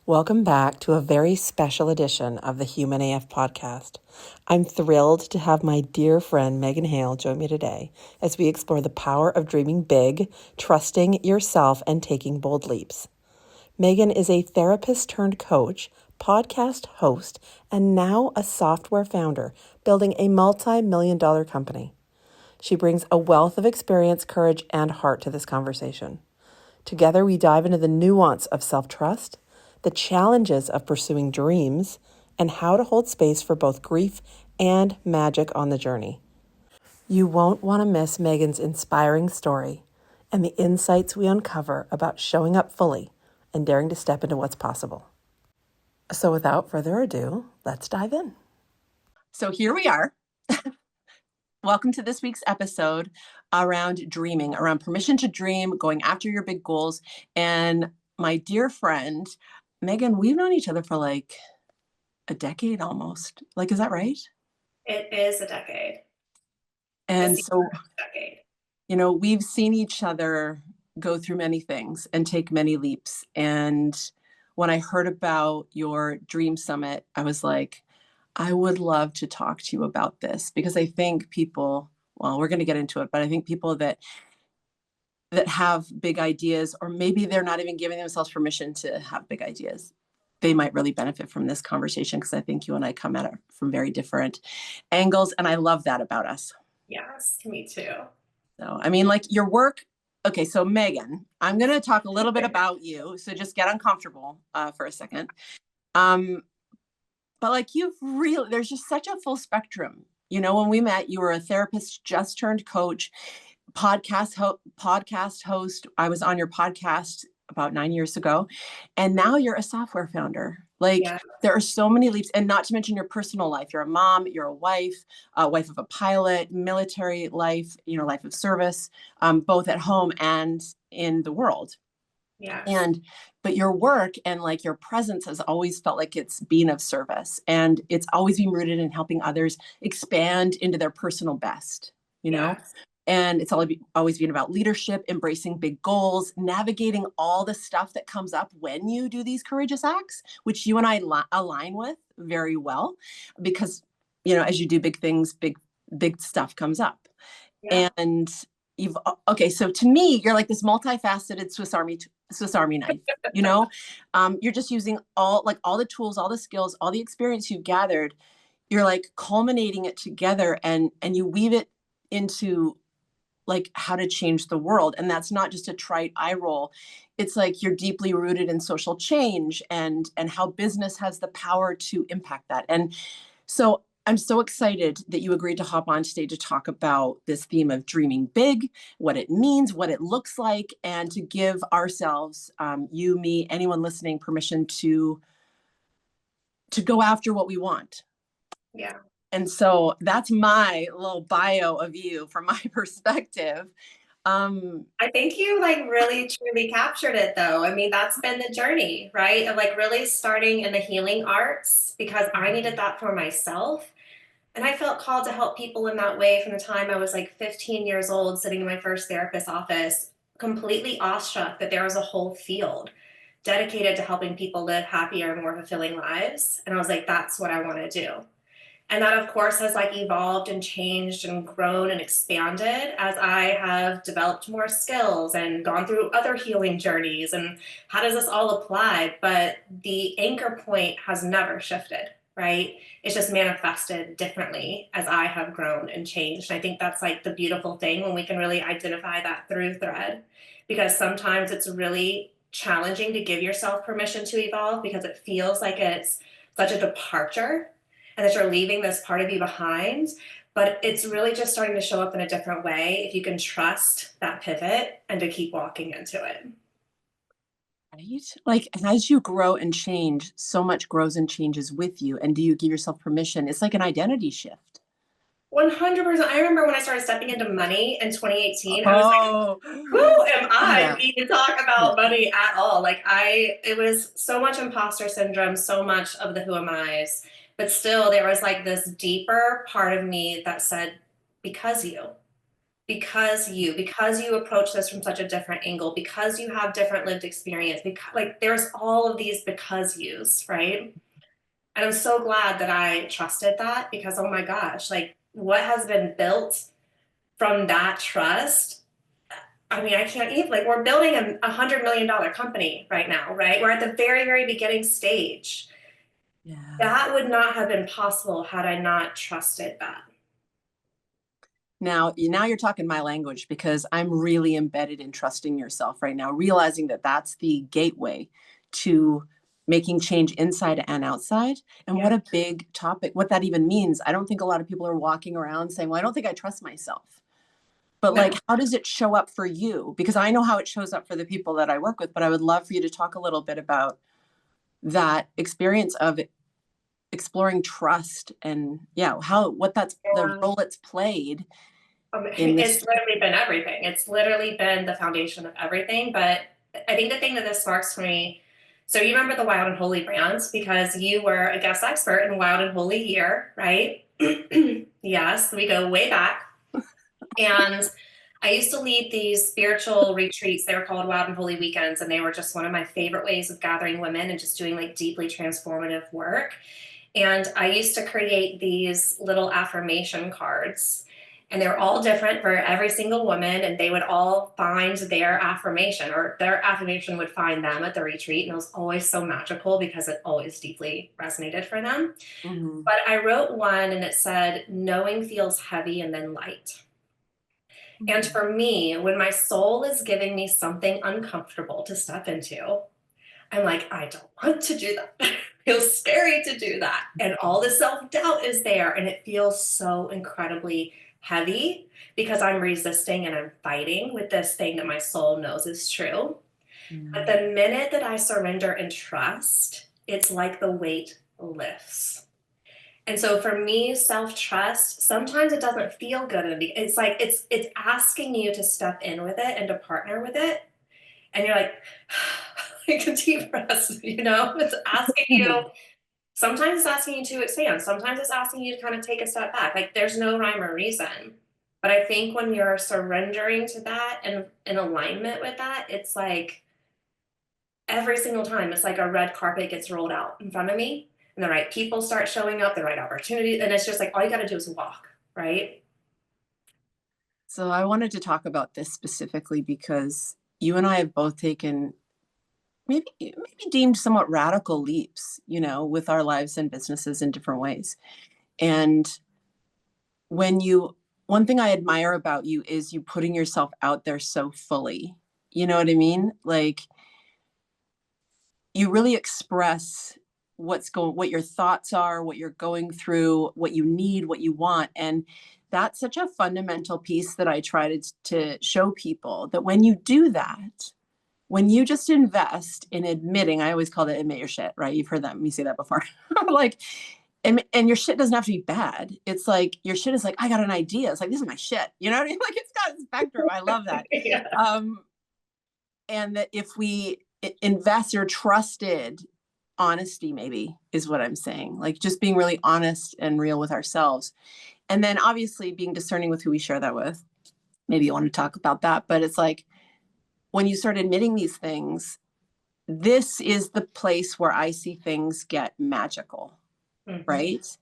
Welcome back to a very special edition of the Human AF podcast. I'm thrilled to have my dear friend Megan Hale join me today as we explore the power of dreaming big, trusting yourself, and taking bold leaps. Megan is a therapist turned coach, podcast host, and now a software founder building a multi-million-dollar company. She brings a wealth of experience, courage, and heart to this conversation. Together, we dive into the nuance of self-trust, the challenges of pursuing dreams, and how to hold space for both grief and magic on the journey. You won't want to miss Megan's inspiring story and the insights we uncover about showing up fully and daring to step into what's possible. So without further ado, let's dive in. So here we are. Welcome to this week's episode around dreaming, around permission to dream, going after your big goals. And my dear friend, Megan, we've known each other for like a decade almost. Like, is that right? It is a decade. And so, you know, we've seen each other go through many things and take many leaps. And when I heard about your Dream Summit, I was like, I would love to talk to you about this because I think people, well, we're going to get into it, but I think people that have big ideas, or maybe they're not even giving themselves permission to have big ideas, they might really benefit from this conversation because I think you and I come at it from very different angles. And I love that about us. Yes, me too. So, I mean, like your work. Okay, so Megan, I'm going to talk a little bit about you. So just get uncomfortable for a second. But like there's just such a full spectrum. You know, when we met, you were a therapist just turned coach, podcast host. I was on your podcast about 9 years ago, and now you're a software founder. Like there are so many leaps, and not to mention your personal life. You're a mom, you're a wife of a pilot, military life, life of service, both at home and in the world. Yeah. But your work and like your presence has always felt like it's been of service, and it's always been rooted in helping others expand into their personal best, you know? And it's always been about leadership, embracing big goals, navigating all the stuff that comes up when you do these courageous acts, which you and I align with very well, because, you know, as you do big things, big stuff comes up. Yeah. And so to me, you're like this multifaceted Swiss Army knife, you know, you're just using all the tools, all the skills, all the experience you've gathered. You're like culminating it together and you weave it into like how to change the world. And that's not just a trite eye roll. It's like you're deeply rooted in social change and how business has the power to impact that. And so I'm so excited that you agreed to hop on today to talk about this theme of dreaming big, what it means, what it looks like, and to give ourselves, you, me, anyone listening, permission to go after what we want. Yeah. And so that's my little bio of you from my perspective. I think you like really truly captured it though. I mean, that's been the journey, right? Of like really starting in the healing arts because I needed that for myself. And I felt called to help people in that way from the time I was like 15 years old, sitting in my first therapist's office, completely awestruck that there was a whole field dedicated to helping people live happier, more fulfilling lives. And I was like, that's what I want to do. And that, of course, has like evolved and changed and grown and expanded as I have developed more skills and gone through other healing journeys. And how does this all apply? But the anchor point has never shifted, right? It's just manifested differently as I have grown and changed. And I think that's like the beautiful thing when we can really identify that through thread, because sometimes it's really challenging to give yourself permission to evolve because it feels like it's such a departure and that you're leaving this part of you behind, but it's really just starting to show up in a different way if you can trust that pivot and to keep walking into it. Right? Like as you grow and change, so much grows and changes with you. And do you give yourself permission? It's like an identity shift. 100%. I remember when I started stepping into money in 2018, I was like, who am I to even talk about money at all? Like it was so much imposter syndrome, so much of the who am I's. But still, there was like this deeper part of me that said, because because you approach this from such a different angle, because you have different lived experience, because like there's all of these because yous, right? And I'm so glad that I trusted that, because oh my gosh, like what has been built from that trust. I mean, I can't even, like, we're building $100 million company right now, right? We're at the very, very beginning stage. Yeah. That would not have been possible had I not trusted that. Now you're talking my language, because I'm really embedded in trusting yourself right now, realizing that that's the gateway to making change inside and outside. And what Yeah. a big topic, what that even means. I don't think a lot of people are walking around saying, well, I don't think I trust myself. But like, No. how does it show up for you? Because I know how it shows up for the people that I work with, but I would love for you to talk a little bit about that experience of exploring trust, and yeah, how, what that's the Yeah. role it's played in this. It's literally been everything. It's literally been the foundation of everything. But I think the thing that this sparks for me, so you remember the Wild and Holy brands because you were a guest expert in Wild and Holy here, right? Yes, we go way back. And I used to lead these spiritual retreats. They were called Wild and Holy Weekends, and they were just one of my favorite ways of gathering women and just doing like deeply transformative work. And I used to create these little affirmation cards, and they're all different for every single woman. And they would all find their affirmation, or their affirmation would find them at the retreat. And it was always so magical because it always deeply resonated for them. Mhm. But I wrote one and it said, knowing feels heavy and then light. And Mhm. for me, when my soul is giving me something uncomfortable to step into, I'm like, I don't want to do that. It feels scary to do that. And all the self doubt is there. And it feels so incredibly heavy because I'm resisting and I'm fighting with this thing that my soul knows is true. But Mm. the minute that I surrender and trust, it's like the weight lifts. And so for me, self-trust, sometimes it doesn't feel good. It's like it's asking you to step in with it and to partner with it. And you're like, like a deep breath, you know? It's asking you, sometimes it's asking you to expand. Sometimes it's asking you to kind of take a step back. Like there's no rhyme or reason. But I think when you're surrendering to that and in alignment with that, it's like every single time it's like a red carpet gets rolled out in front of me and the right people start showing up, the right opportunities, and it's just like all you got to do is walk, right? So I wanted to talk about this specifically because you and I have both taken maybe deemed somewhat radical leaps, with our lives and businesses in different ways. And when you one thing I admire about you is you putting yourself out there so fully. You know what I mean? Like, you really express what your thoughts are, what you're going through, what you need, what you want. And that's such a fundamental piece that I try to show people, that when you do that, when you just invest in admitting, I always call it admit your shit, right? You've heard me say that before. Like, and your shit doesn't have to be bad. It's like your shit is like, I got an idea. It's like, this is my shit. You know what I mean? Like, it's got a spectrum. I love that. Yeah. Um, and that if we invest or trusted honesty, maybe is what I'm saying, like just being really honest and real with ourselves, and then obviously being discerning with who we share that with. Maybe you want to talk about that, but it's like when you start admitting these things, this is the place where I see things get magical, Mhm. right?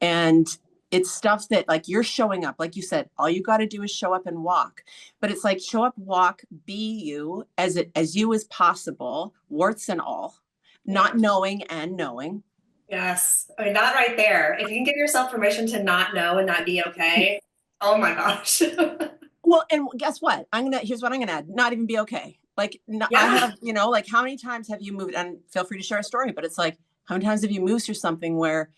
And it's stuff that, like, you're showing up, like you said, all you got to do is show up and walk. But it's like, show up, walk, be you as you as possible, warts and all, Yeah. not knowing and knowing. Yes. I mean, that right there. If you can give yourself permission to not know and not be okay, oh my gosh. Well, and guess what? Here's what I'm gonna add: not even be okay. Like, no, I Yeah. have, like, how many times have you moved? And feel free to share a story, but it's like, how many times have you moved through something where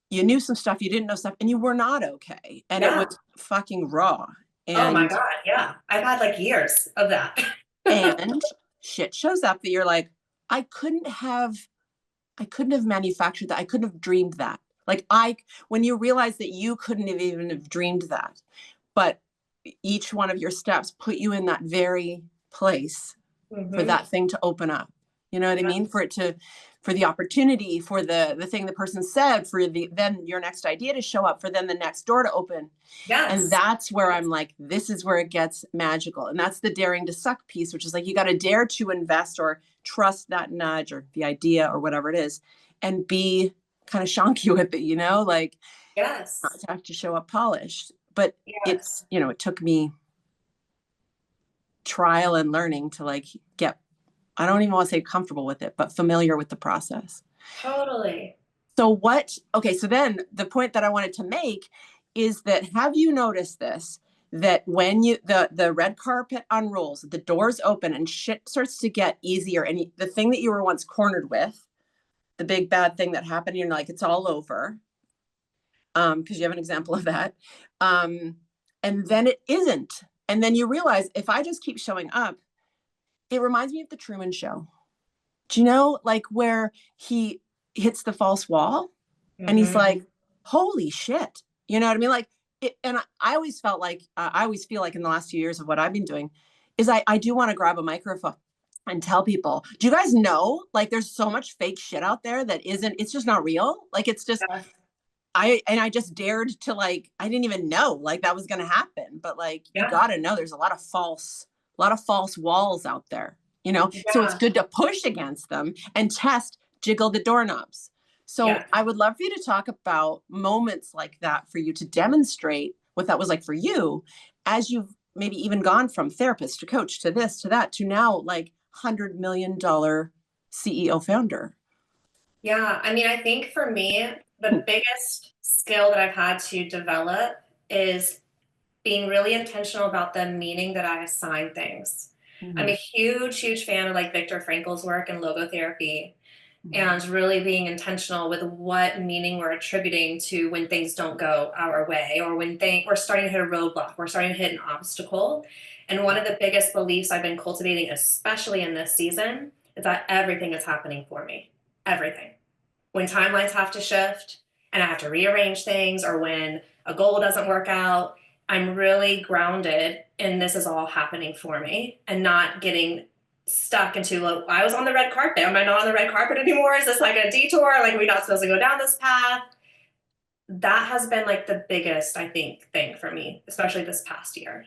you knew some stuff, you didn't know stuff, and you were not okay, and it Yeah. was fucking raw. Oh my And God. Yeah. I've had like years of that. and shit shows up that you're like, I couldn't have, I couldn't have manufactured that. I couldn't have dreamed that. Like, when you realize that you couldn't have even have dreamed that, but each one of your steps put you in that very place for Hmm. that thing to open up. You know what I mean? For it to for the opportunity, for the thing the person said, for then your next idea to show up, for then the next door to open. And that's where I'm like, this is where it gets magical. And that's the daring to suck piece, which is like, you got to dare to invest or trust that nudge or the idea or whatever it is, and be kind of shonky with it, like not to have to show up polished. But it's, it took me trial and learning to like get, I don't even want to say comfortable with it, but familiar with the process. Totally. So so then the point that I wanted to make is that, have you noticed this, that when the red carpet unrolls, the doors open and shit starts to get easier, and the thing that you were once cornered with, the big bad thing that happened, you're like, it's all over. Because you have an example of that. And then it isn't. And then you realize, if I just keep showing up, it reminds me of the Truman Show. Do you know, like where he hits the false wall and he's like, holy shit. You know what I mean? Like and I always felt like, I always feel like in the last few years of what I've been doing is I do want to grab a microphone and tell people, do you guys know, like there's so much fake shit out there that it's just not real. Like, it's just, I just dared to, like, I didn't even know like that was going to happen, but like, you got to know there's a lot of false walls out there, so it's good to push against them and jiggle the doorknobs. So I would love for you to talk about moments like that for you, to demonstrate what that was like for you, as you've maybe even gone from therapist to coach to this, to that, to now like $100 million CEO founder. Yeah. I mean, I think for me, the biggest skill that I've had to develop is being really intentional about the meaning that I assign things. I'm a huge, huge fan of like Viktor Frankl's work in logotherapy, and really being intentional with what meaning we're attributing to when things don't go our way, or when we're starting to hit a roadblock, we're starting to hit an obstacle. And one of the biggest beliefs I've been cultivating, especially in this season, is that everything is happening for me. Everything. When timelines have to shift and I have to rearrange things, or when a goal doesn't work out, I'm really grounded in this is all happening for me, and not getting stuck into, I was on the red carpet. Am I not on the red carpet anymore? Is this like a detour? Like, are we not supposed to go down this path? That has been like the biggest, I think, thing for me, especially this past year.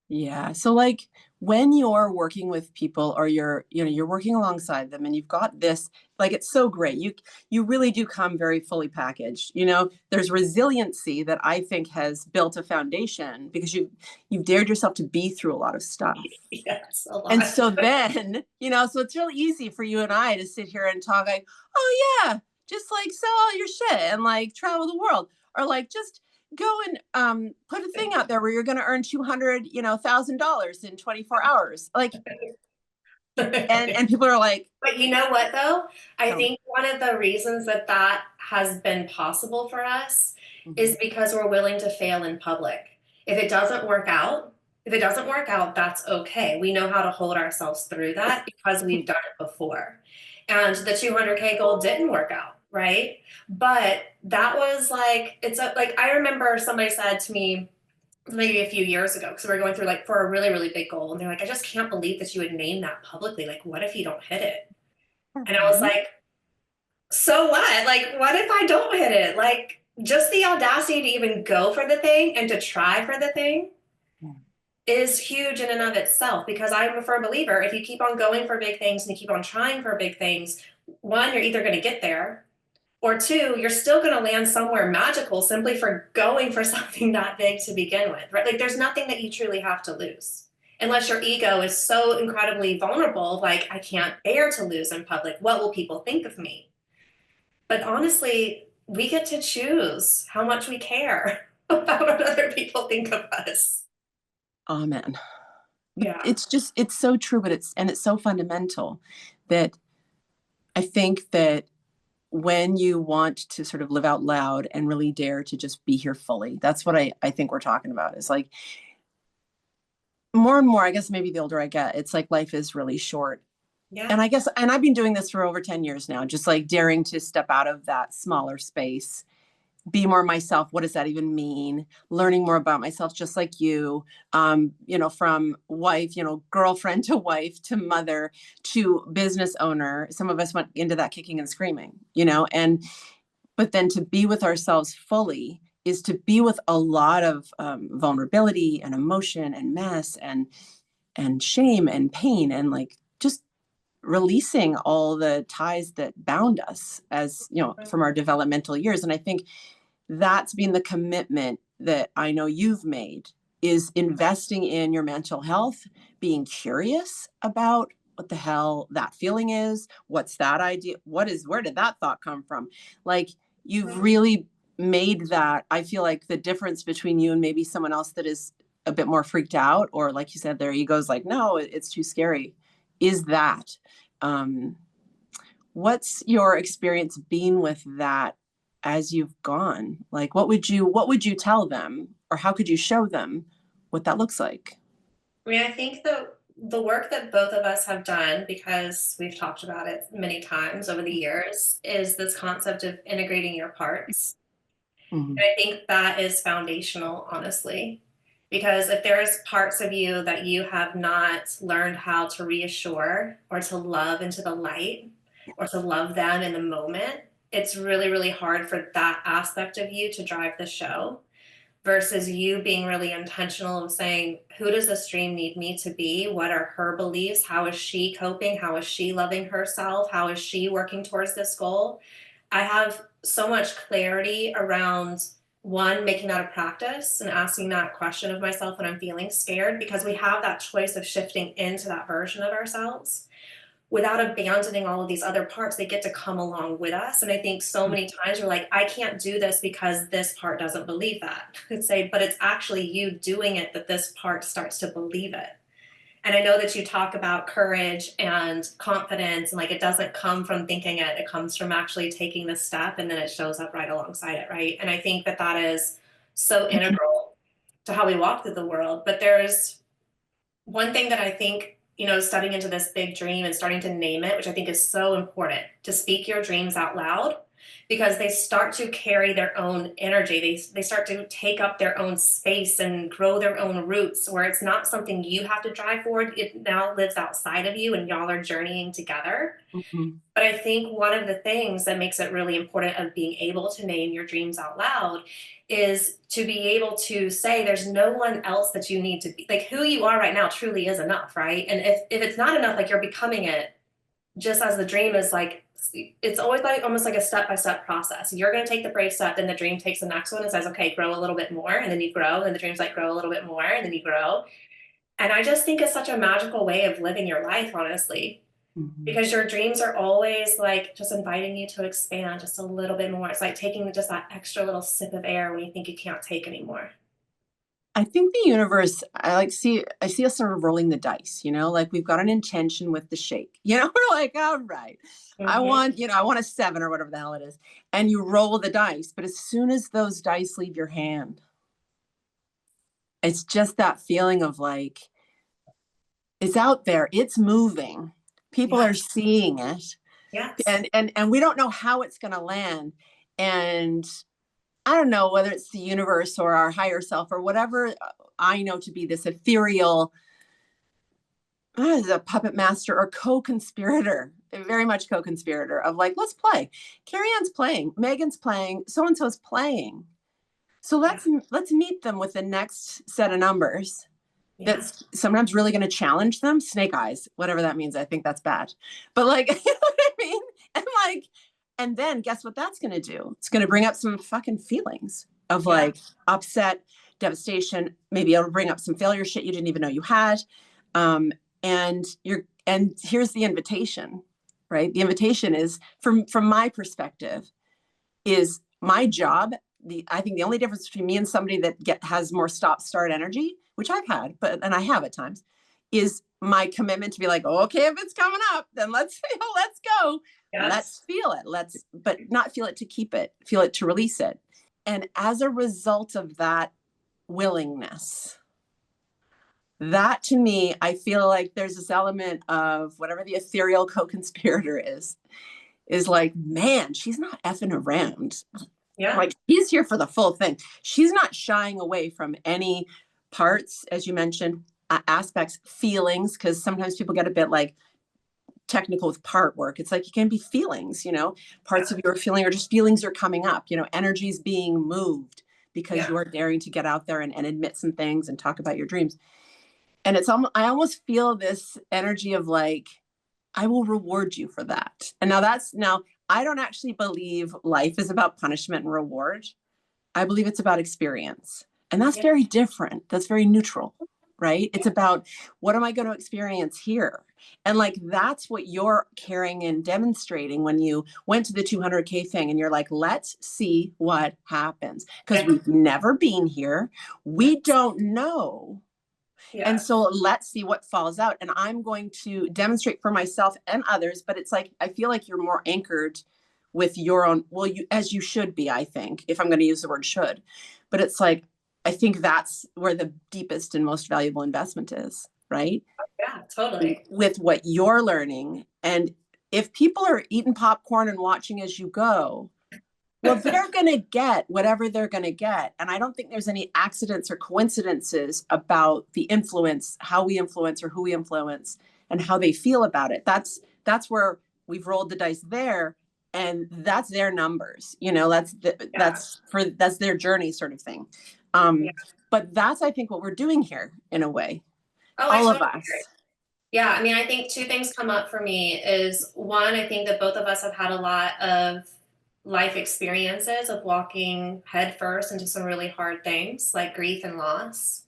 Yeah. So like when you're working with people, or you're working alongside them, and you've got this, like, it's so great. You really do come very fully packaged. There's resiliency that I think has built a foundation because you've dared yourself to be through a lot of stuff. Yes, a lot. And so then, so it's really easy for you and I to sit here and talk like, oh yeah, just like sell all your shit and like travel the world, or like just go and put a thing out there where you're going to earn $200,000 in 24 hours. Like, and people are like, but you know what though? I think one of the reasons that has been possible for us is because we're willing to fail in public. If it doesn't work out, that's okay. We know how to hold ourselves through that because we've done it before. And the 200K goal didn't work out, right? But that was like, I remember somebody said to me maybe a few years ago, because we were going through like for a really, really big goal. And they're like, I just can't believe that you would name that publicly. Like, what if you don't hit it? And I was like, so what? Like, what if I don't hit it? Like, just the audacity to even go for the thing and to try for the thing is huge in and of itself, because I'm a firm believer, if you keep on going for big things and you keep on trying for big things, one, you're either going to get there, or two, you're still going to land somewhere magical simply for going for something that big to begin with, right? Like, there's nothing that you truly have to lose, unless your ego is so incredibly vulnerable, like, I can't bear to lose in public. What will people think of me? But honestly, we get to choose how much we care about what other people think of us. Amen. Yeah. It's so true, but it's so fundamental that I think that when you want to sort of live out loud and really dare to just be here fully, that's what I think we're talking about. Is like, more and more, I guess maybe the older I get, it's like life is really short. Yeah. And I guess, I've been doing this for over 10 years now, just like daring to step out of that smaller space be more myself. What does that even mean? Learning more about myself, just like you, from wife, girlfriend to wife to mother to business owner. Some of us went into that kicking and screaming, but then to be with ourselves fully is to be with a lot of vulnerability and emotion and mess and shame and pain and like just releasing all the ties that bound us as from our developmental years. And I think that's been the commitment that I know you've made, is investing in your mental health, being curious about what the hell that feeling is, what's that idea, where did that thought come from? Like, you've really made that, I feel like, the difference between you and maybe someone else that is a bit more freaked out, or like you said, their ego's like, no, it's too scary, is that. What's your experience been with that as you've gone? Like, what would you tell them, or how could you show them what that looks like? I mean, I think the work that both of us have done, because we've talked about it many times over the years, is this concept of integrating your parts. Mm-hmm. And I think that is foundational, honestly, because if there's parts of you that you have not learned how to reassure or to love into the light or to love them in the moment, it's really, really hard for that aspect of you to drive the show versus you being really intentional of saying, who does this dream need me to be? What are her beliefs? How is she coping? How is she loving herself? How is she working towards this goal? I have so much clarity around, one, making that a practice and asking that question of myself when I'm feeling scared, because we have that choice of shifting into that version of ourselves without abandoning all of these other parts. They get to come along with us. And I think so many times we're like, I can't do this because this part doesn't believe that. I'd say, but it's actually you doing it that this part starts to believe it. And I know that you talk about courage and confidence, and like it doesn't come from thinking it, it comes from actually taking the step, and then it shows up right alongside it, right? And I think that that is so integral to how we walk through the world. But there's one thing that I think, studying into this big dream and starting to name it, which I think is so important, to speak your dreams out loud, because they start to carry their own energy. They start to take up their own space and grow their own roots, where it's not something you have to drive forward. It now lives outside of you and y'all are journeying together. Mm-hmm. But I think one of the things that makes it really important of being able to name your dreams out loud is to be able to say there's no one else that you need to be. Like, who you are right now truly is enough, right? And if it's not enough, like, you're becoming it, just as the dream is like, it's always like almost like a step-by-step process. You're going to take the brave step, then the dream takes the next one and says, okay, grow a little bit more, and then you grow, and the dream's like, grow a little bit more, and then you grow. And I just think it's such a magical way of living your life, honestly, Mm-hmm. because your dreams are always like just inviting you to expand just a little bit more. It's like taking just that extra little sip of air when you think you can't take anymore. I think the universe, I see us sort of rolling the dice, like we've got an intention with the shake, we're like, all right, Mm-hmm. I want a 7 or whatever the hell it is. And you roll the dice. But as soon as those dice leave your hand, it's just that feeling of like, it's out there, it's moving, people are Yes. seeing it, Yes. and we don't know how it's going to land. And I don't know whether it's the universe or our higher self or whatever I know to be this ethereal, a puppet master or co-conspirator, very much co-conspirator of like, let's play. Carrie Ann's playing, Megan's playing, so and so's playing. So Yeah. let's meet them with the next set of numbers. Yeah. That's sometimes really going to challenge them. Snake eyes, whatever that means. I think that's bad. But like, you know what I mean? And like, and then guess what that's going to do? It's going to bring up some fucking feelings of Yeah. like upset, devastation. Maybe it'll bring up some failure shit you didn't even know you had. Um, and here's the invitation, right? The invitation is from my perspective is my job. I think the only difference between me and somebody that has more stop start energy, which I've had, and I have at times, is my commitment to be like, okay, if it's coming up, then let's go. Let's Yes. feel it. But not feel it to keep it, feel it to release it. And as a result of that willingness, that to me, I feel like there's this element of whatever the ethereal co-conspirator is like, man, she's not effing around. Yeah. Like he's here for the full thing. She's not shying away from any parts, as you mentioned, aspects, feelings, because sometimes people get a bit like technical with part work. It's like it can be feelings, parts of your feeling or just feelings are coming up, energies being moved because Yeah. you are daring to get out there and admit some things and talk about your dreams. And I almost feel this energy of like, I will reward you for that. And now I don't actually believe life is about punishment and reward. I believe it's about experience. And that's Yeah. very different. That's very neutral, right? It's about what am I going to experience here? And like that's what you're carrying and demonstrating when you went to the 200K thing and you're like, let's see what happens. Because Yeah. we've never been here. We don't know. And Yeah. so let's see what falls out. And I'm going to demonstrate for myself and others, but it's like, I feel like you're more anchored with your own, well, as you should be, I think, if I'm going to use the word should, but it's like, I think that's where the deepest and most valuable investment is, right? Yeah, totally. With what you're learning. And if people are eating popcorn and watching as you go, well, they're going to get whatever they're going to get. And I don't think there's any accidents or coincidences about the influence, how we influence or who we influence and how they feel about it. That's where we've rolled the dice there. And that's their numbers, that's their journey sort of thing. Yeah. But that's, I think, what we're doing here in a way, Oh, I all of totally agree. us. Yeah, I mean, I think two things come up for me is one, I think that both of us have had a lot of life experiences of walking headfirst into some really hard things like grief and loss.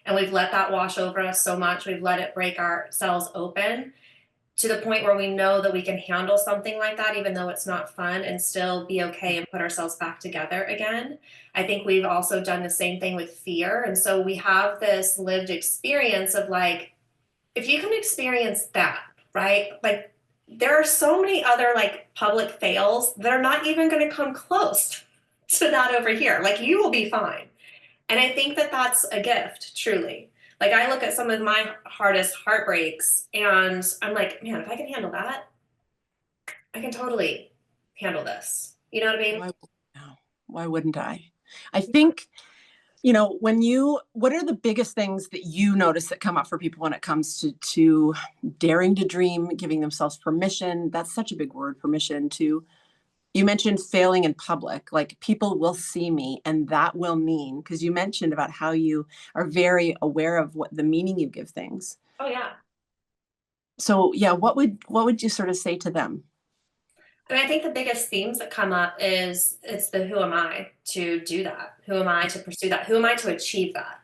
And we've let that wash over us so much. We've let it break ourselves open to the point where we know that we can handle something like that, even though it's not fun, and still be okay and put ourselves back together again. I think we've also done the same thing with fear. And so we have this lived experience of like, if you can experience that, right? Like there are so many other like public fails that are not even going to come close to that over here. Like you will be fine. And I think that that's a gift, truly. Like I look at some of my hardest heartbreaks and I'm like, man, if I can handle that, I can totally handle this. You know what I mean? Why, no, why wouldn't I? I think what are the biggest things that you notice that come up for people when it comes to daring to dream, giving themselves permission? That's such a big word, permission to, you mentioned failing in public, like people will see me and that will mean, because you mentioned about how you are very aware of what the meaning you give things. Oh yeah. So yeah, what would you sort of say to them? And I think the biggest themes that come up is it's the who am I to do that? Who am I to pursue that? Who am I to achieve that?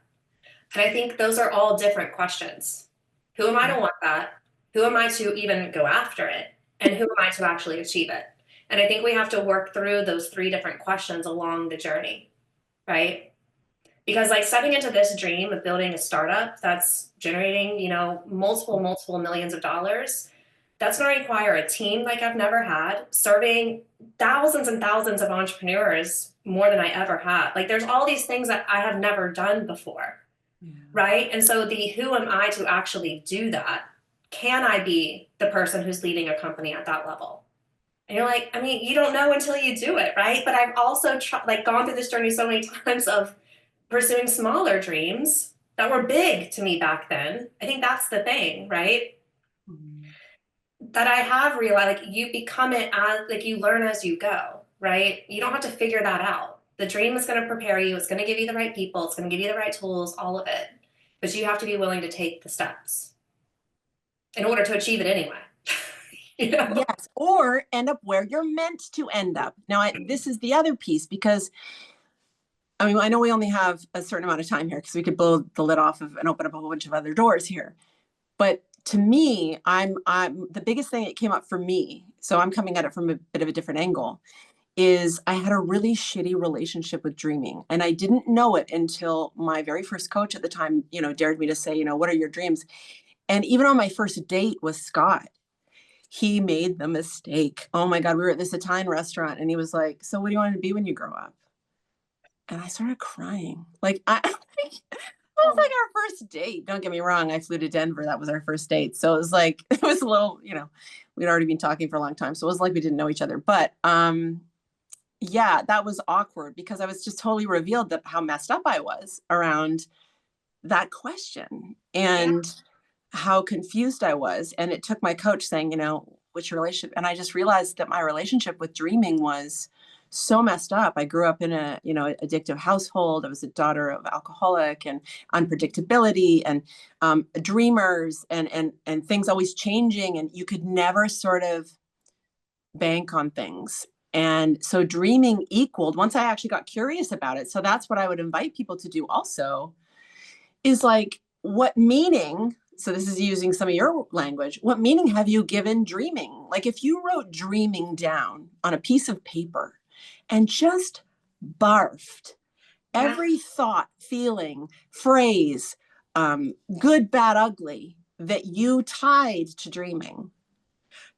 And I think those are all different questions. Who am I to want that? Who am I to even go after it? And who am I to actually achieve it? And I think we have to work through those three different questions along the journey, right? Because like stepping into this dream of building a startup that's generating, multiple millions of dollars, that's going to require a team like I've never had, serving thousands and thousands of entrepreneurs more than I ever have. Like there's all these things that I have never done before. Yeah. Right. And so the who am I to actually do that? Can I be the person who's leading a company at that level? And you're like, I mean, you don't know until you do it. Right. But I've also gone through this journey so many times of pursuing smaller dreams that were big to me back then. I think that's the thing, right? Mhm. That I have realized like you become it as like you learn as you go, right? You don't have to figure that out. The dream is going to prepare you, it's going to give you the right people, it's going to give you the right tools, all of it. But you have to be willing to take the steps in order to achieve it anyway. Yes, or end up where you're meant to end up. Now, this is the other piece because I mean, I know we only have a certain amount of time here because we could blow the lid off of and open up a whole bunch of other doors here. But to me, I'm the biggest thing that came up for me. So I'm coming at it from a bit of a different angle. Is I had a really shitty relationship with dreaming, and I didn't know it until my very first coach at the time, dared me to say, what are your dreams? And even on my first date with Scott, he made the mistake. Oh my God, we were at this Italian restaurant, and he was like, "So, what do you want to be when you grow up?" And I started crying. Like it was like our first date. Don't get me wrong. I flew to Denver. That was our first date. So it was like, it was a little, we'd already been talking for a long time. So it was like we didn't know each other. But yeah, that was awkward because I was just totally revealed that how messed up I was around that question Yeah. and how confused I was. And it took my coach saying, what's your relationship? And I just realized that my relationship with dreaming was so messed up. I grew up in a, addictive household. I was a daughter of alcoholic, and unpredictability, and dreamers, and things always changing. And you could never sort of bank on things. And so dreaming equaled, once I actually got curious about it. So that's what I would invite people to do also, is like, what meaning, so this is using some of your language, what meaning have you given dreaming? Like if you wrote dreaming down on a piece of paper and just barfed Yeah. every thought, feeling, phrase, good, bad, ugly, that you tied to dreaming,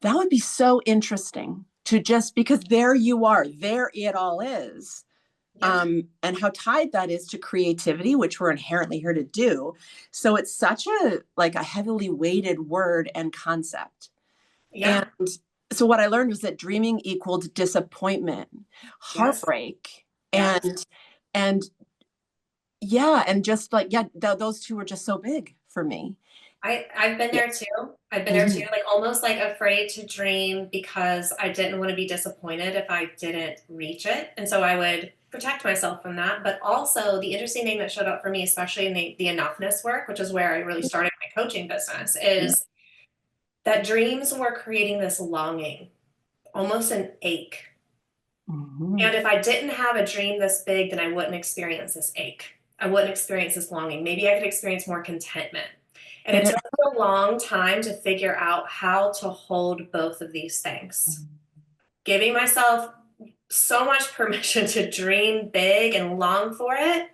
that would be so interesting to just, because there you are, there it all is. Yeah. And how tied that is to creativity, which we're inherently here to do. So it's such a heavily weighted word and concept. Yeah. And so what I learned was that dreaming equaled disappointment, Yes. heartbreak, Yes. and yeah, and just like, yeah, those two were just so big for me. I've been Yeah. there too. I've been there too, Mhm. like almost like afraid to dream because I didn't want to be disappointed if I didn't reach it. And so I would protect myself from that. But also the interesting thing that showed up for me, especially in the enoughness work, which is where I really started my coaching business, Yeah. is that dreams were creating this longing, almost an ache. Mhm. And if I didn't have a dream this big, then I wouldn't experience this ache. I wouldn't experience this longing. Maybe I could experience more contentment. And But it it, took me a long time to figure out how to hold both of these things. Giving myself so much permission to dream big and long for it,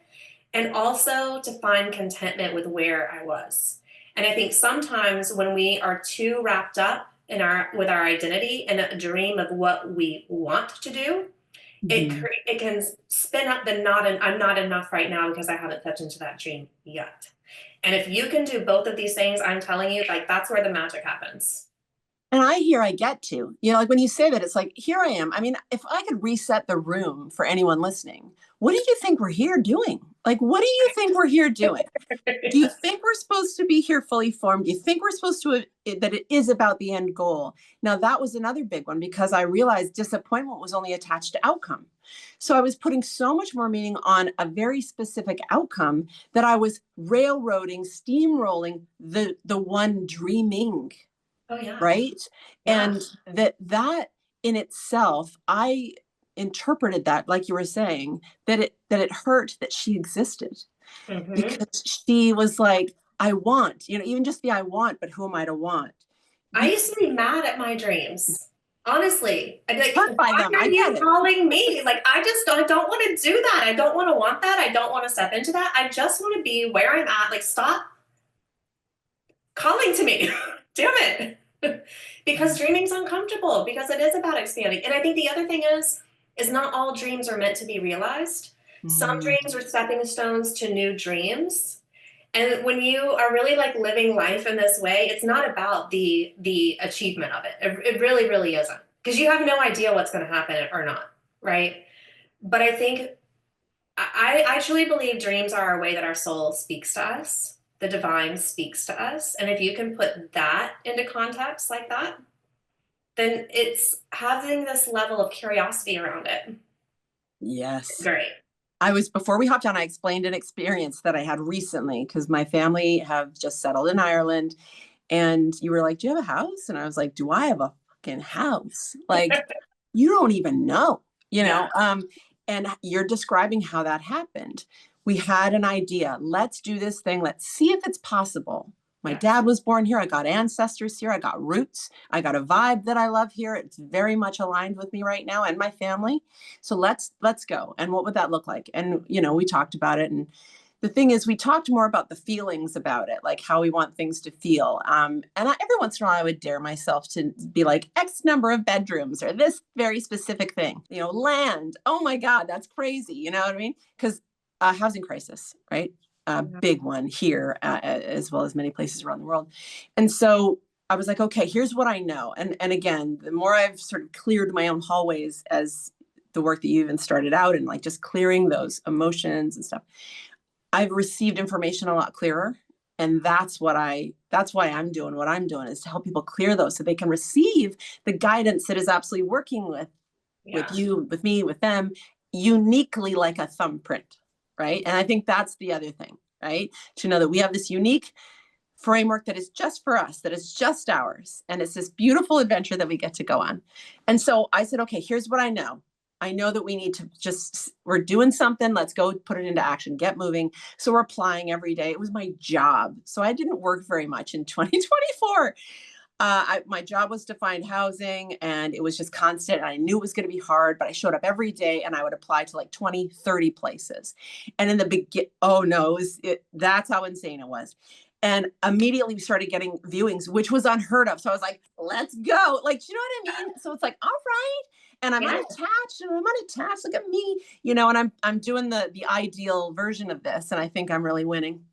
and also to find contentment with where I was. And I think sometimes when we are too wrapped up in our with our identity and a dream of what we want to do, Mhm. it can spin up the not and I'm not enough right now because I haven't stepped into that dream yet. And if you can do both of these things, I'm telling you, like that's where the magic happens. And I get to, like when you say that, it's like, here I am. I mean, if I could reset the room for anyone listening, what do you think we're here doing? Like, what do you think we're here doing? Do you think we're supposed to be here fully formed? Do you think we're supposed to, that it is about the end goal? Now, that was another big one because I realized disappointment was only attached to outcome. So I was putting so much more meaning on a very specific outcome that I was railroading, steamrolling the one dreaming, Oh yeah. right? Yeah. And that in itself, I interpreted that, like you were saying, that it hurt that she existed, Hmm. because she was like, I want, even just the I want, but who am I to want? I Because used to be mad at my dreams. Honestly, I'd be like, hurt by why them, are I you get it. calling me? Like, I don't want to do that. I don't want to want that. I don't want to step into that. I just want to be where I'm at. Like, stop calling to me. Damn it. Because dreaming's uncomfortable, because it is about expanding. And I think the other thing is not all dreams are meant to be realized. Some Mm, dreams are stepping stones to new dreams. And when you are really like living life in this way, it's not about the achievement of it. It really, really isn't. Because you have no idea what's going to happen or not, right? But I think I truly believe dreams are a way that our soul speaks to us. The divine speaks to us. And if you can put that into context like that, then it's having this level of curiosity around it. yes. Great. Before we hopped on, I explained an experience that I had recently because my family have just settled in Ireland. And you were like, do you have a house? And I was like, do I have a fucking house? Like, you don't even know, Yeah. and you're describing how that happened. We had an idea. Let's do this thing. Let's see if it's possible. My Yeah. dad was born here. I got ancestors here. I got roots. I got a vibe that I love here. It's very much aligned with me right now and my family. So let's go. And what would that look like? And we talked about it. And the thing is, we talked more about the feelings about it, like how we want things to feel. Every once in a while, I would dare myself to be like X number of bedrooms or this very specific thing, land. Oh my God, that's crazy. You know what I mean? Because housing crisis, right? A big one here, as well as many places around the world. And so I was like, okay, here's what I know. And again, the more I've sort of cleared my own hallways as the work that you even started out and like just clearing those emotions and stuff, I've received information a lot clearer. And that's why I'm doing what I'm doing, is to help people clear those so they can receive the guidance that is absolutely working with you, with me, with them, uniquely like a thumbprint, right? And I think that's the other thing, right? To know that we have this unique framework that is just for us, that is just ours. And it's this beautiful adventure that we get to go on. And so I said, okay, here's what I know. I know that we need to we're doing something. Let's go put it into action, get moving. So we're applying every day. It was my job. So I didn't work very much in 2024. My job was to find housing, and it was just constant. I knew it was going to be hard, but I showed up every day and I would apply to like 20, 30 places. And in the beginning, oh no, that's how insane it was. And immediately we started getting viewings, which was unheard of. So I was like, let's go. Like, you know what I mean? So it's like, all right. And I'm unattached, and I'm unattached. Look at me, and I'm doing the ideal version of this. And I think I'm really winning.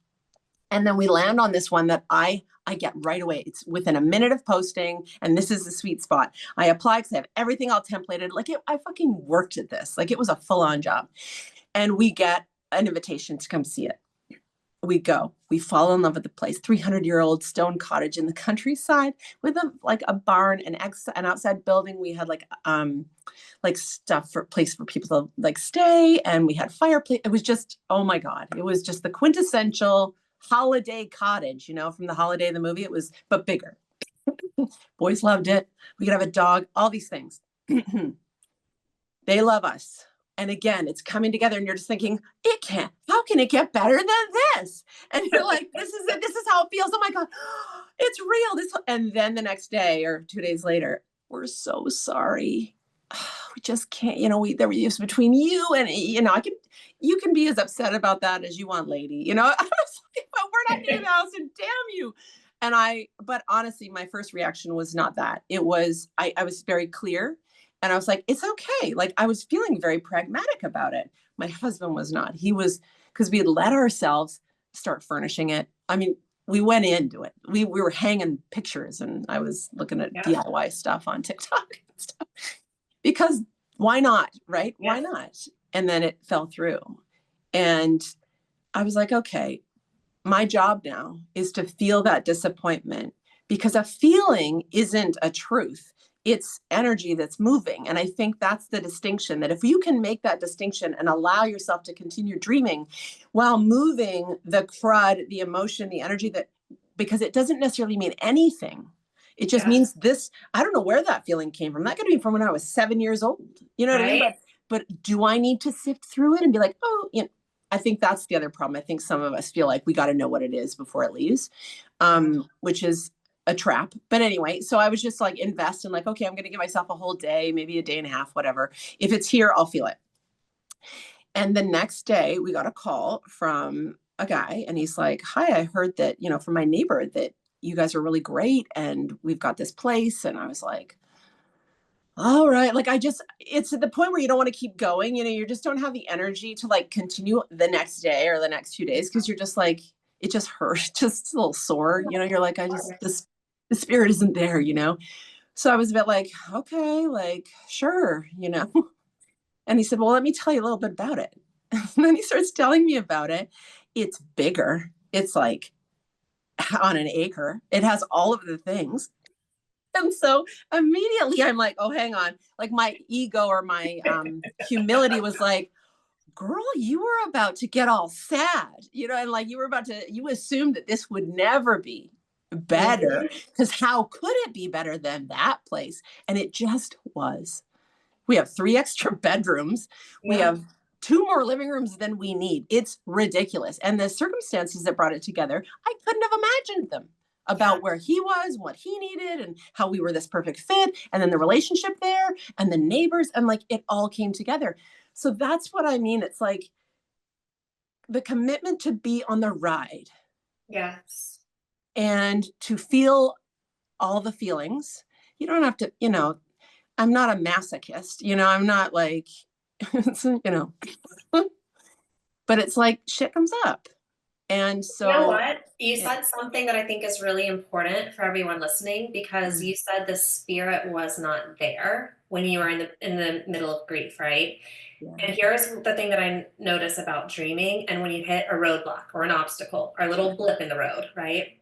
And then we land on this one that I get right away. It's within a minute of posting. And this is the sweet spot. I apply because I have everything all templated. Like I fucking worked at this. Like it was a full-on job. And we get an invitation to come see it. We go, we fall in love with the place. 300-year-old stone cottage in the countryside with a barn, an outside building. We had like stuff for place for people to like stay. And we had fireplace. It was just, oh my God. It was just the quintessential holiday cottage, from the Holiday, the movie. It was, but bigger. Boys loved it. We could have a dog, all these things. They love us. And again, it's coming together and you're just thinking, how can it get better than this? And you're like, this is it. This is how it feels. Oh my God, it's real. And then the next day or 2 days later, we're so sorry. We just can't, there was between you and, you can be as upset about that as you want, lady, I was like, but we're not getting the house and damn you. But honestly, my first reaction was not that. It was, I was very clear. And I was like, it's okay. Like I was feeling very pragmatic about it. My husband was not. He was, because we had let ourselves start furnishing it. I mean, we went into it. We were hanging pictures and I was looking at DIY stuff on TikTok and stuff. Because why not, right? Why not? And then it fell through. And I was like, okay, my job now is to feel that disappointment, because a feeling isn't a truth. It's energy that's moving. And I think that's the distinction, that if you can make that distinction and allow yourself to continue dreaming while moving the crud, the emotion, the energy, because it doesn't necessarily mean anything. It just means this. I don't know where that feeling came from. That could be from when I was 7 years old. You know what I mean? But do I need to sift through it and be like, oh, I think that's the other problem. I think some of us feel like we got to know what it is before it leaves, which is a trap. But anyway, so I was just like invest in like, okay, I'm going to give myself a whole day, maybe a day and a half, whatever. If it's here, I'll feel it. And the next day we got a call from a guy and he's like, hi, I heard that, from my neighbor that you guys are really great and we've got this place. And I was like, all right. Like it's at the point where you don't want to keep going, you just don't have the energy to like continue the next day or the next 2 days. Cause you're just like, it just hurts, just a little sore, you're like, the spirit isn't there, So I was a bit like, okay, like, sure, And he said, well, let me tell you a little bit about it. And then he starts telling me about it. It's bigger. It's like on an acre. It has all of the things. And so immediately I'm like, oh, hang on. Like my ego or my humility was like, girl, you were about to get all sad, and like you assumed that this would never be better, because how could it be better than that place? And it just was. We have 3 extra bedrooms. We have 2 more living rooms than we need. It's ridiculous. And the circumstances that brought it together, I couldn't have imagined them, about where he was, what he needed, and how we were this perfect fit. And then the relationship there and the neighbors, and like it all came together. So that's what I mean. It's like the commitment to be on the ride. Yes. And to feel all the feelings. You don't have to, I'm not a masochist, I'm not like, but it's like shit comes up. And so, you know what? You said something that I think is really important for everyone listening, because you said the spirit was not there when you are in the middle of grief, right? Yeah. And here's the thing that I notice about dreaming and when you hit a roadblock or an obstacle or a little blip in the road, right?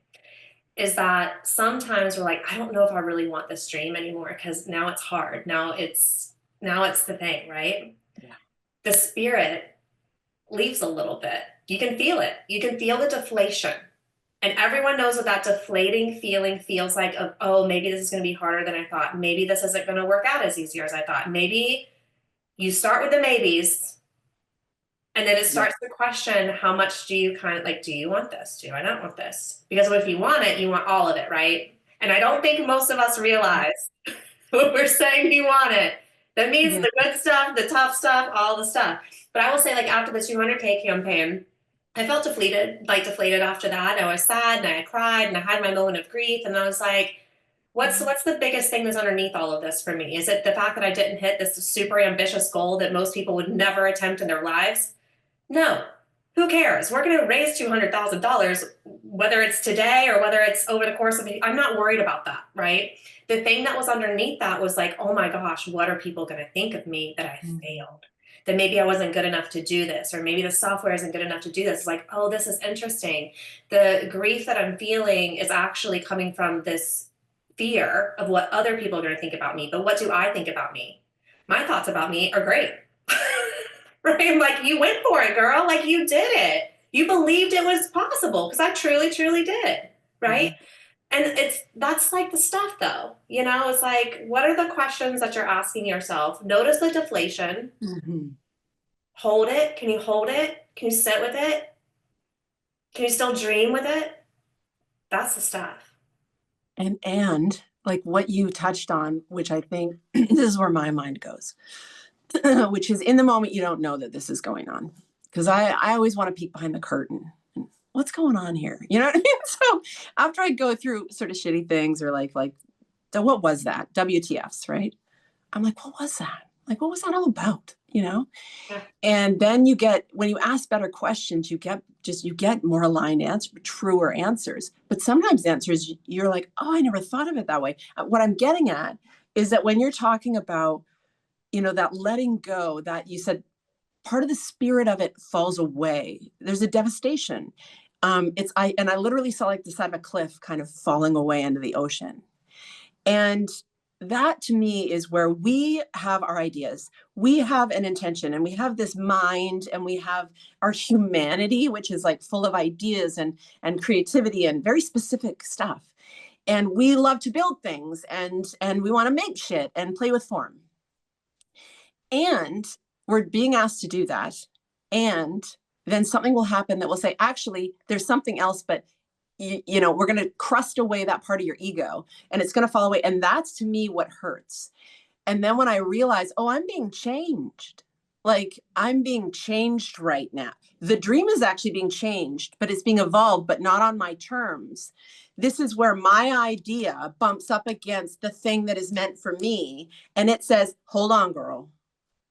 Is that sometimes we're like, I don't know if I really want this dream anymore because now it's hard. Now it's the thing, right? Yeah. The spirit leaves a little bit. You can feel it. You can feel the deflation. And everyone knows what that deflating feeling feels like of, oh, maybe this is going to be harder than I thought. Maybe this isn't going to work out as easier as I thought. Maybe you start with the maybes and then it Yeah. starts to question how much do you kind of like, do you want this? Do I not want this? Because if you want it, you want all of it, right? And I don't think most of us realize when we're saying we want it. That means Yeah. the good stuff, the tough stuff, all the stuff. But I will say, like, after the 200K campaign, I felt deflated after that. I was sad and I cried and I had my moment of grief. And I was like, what's the biggest thing that's underneath all of this for me? Is it the fact that I didn't hit this super ambitious goal that most people would never attempt in their lives? No. Who cares? We're going to raise $200,000, whether it's today or whether it's over the course of I'm not worried about that, right? The thing that was underneath that was like, oh my gosh, what are people going to think of me that I failed? That maybe I wasn't good enough to do this, or maybe the software isn't good enough to do this. It's like, oh, this is interesting. The grief that I'm feeling is actually coming from this fear of what other people are going to think about me. But what do I think about me? My thoughts about me are great. Right? I'm like, you went for it, girl. Like, you did it. You believed it was possible because I truly, truly did. Right. And that's like the stuff though, it's like, what are the questions that you're asking yourself? Notice the deflation, hold it. Can you hold it? Can you sit with it? Can you still dream with it? That's the stuff. And like what you touched on, which I think this is where my mind goes, which is in the moment, you don't know that this is going on. Because I always want to peek behind the curtain. And what's going on here? You know what I mean? So after I go through sort of shitty things or like, what was that? WTFs, right? I'm like, what was that? Like, what was that all about? Yeah. And then when you ask better questions, you get more aligned answers, truer answers. But sometimes answers, you're like, oh, I never thought of it that way. What I'm getting at is that when you're talking about, that letting go, that you said part of the spirit of it falls away. There's a devastation. I literally saw like the side of a cliff kind of falling away into the ocean. And that to me is where we have our ideas. We have an intention and we have this mind and we have our humanity, which is like full of ideas and creativity and very specific stuff. And we love to build things and we want to make shit and play with form. And we're being asked to do that. And then something will happen that will say, actually, there's something else, but we're going to crust away that part of your ego and it's going to fall away. And that's to me what hurts. And then when I realize, oh, I'm being changed, like I'm being changed right now. The dream is actually being changed, but it's being evolved, but not on my terms. This is where my idea bumps up against the thing that is meant for me. And it says, hold on, girl,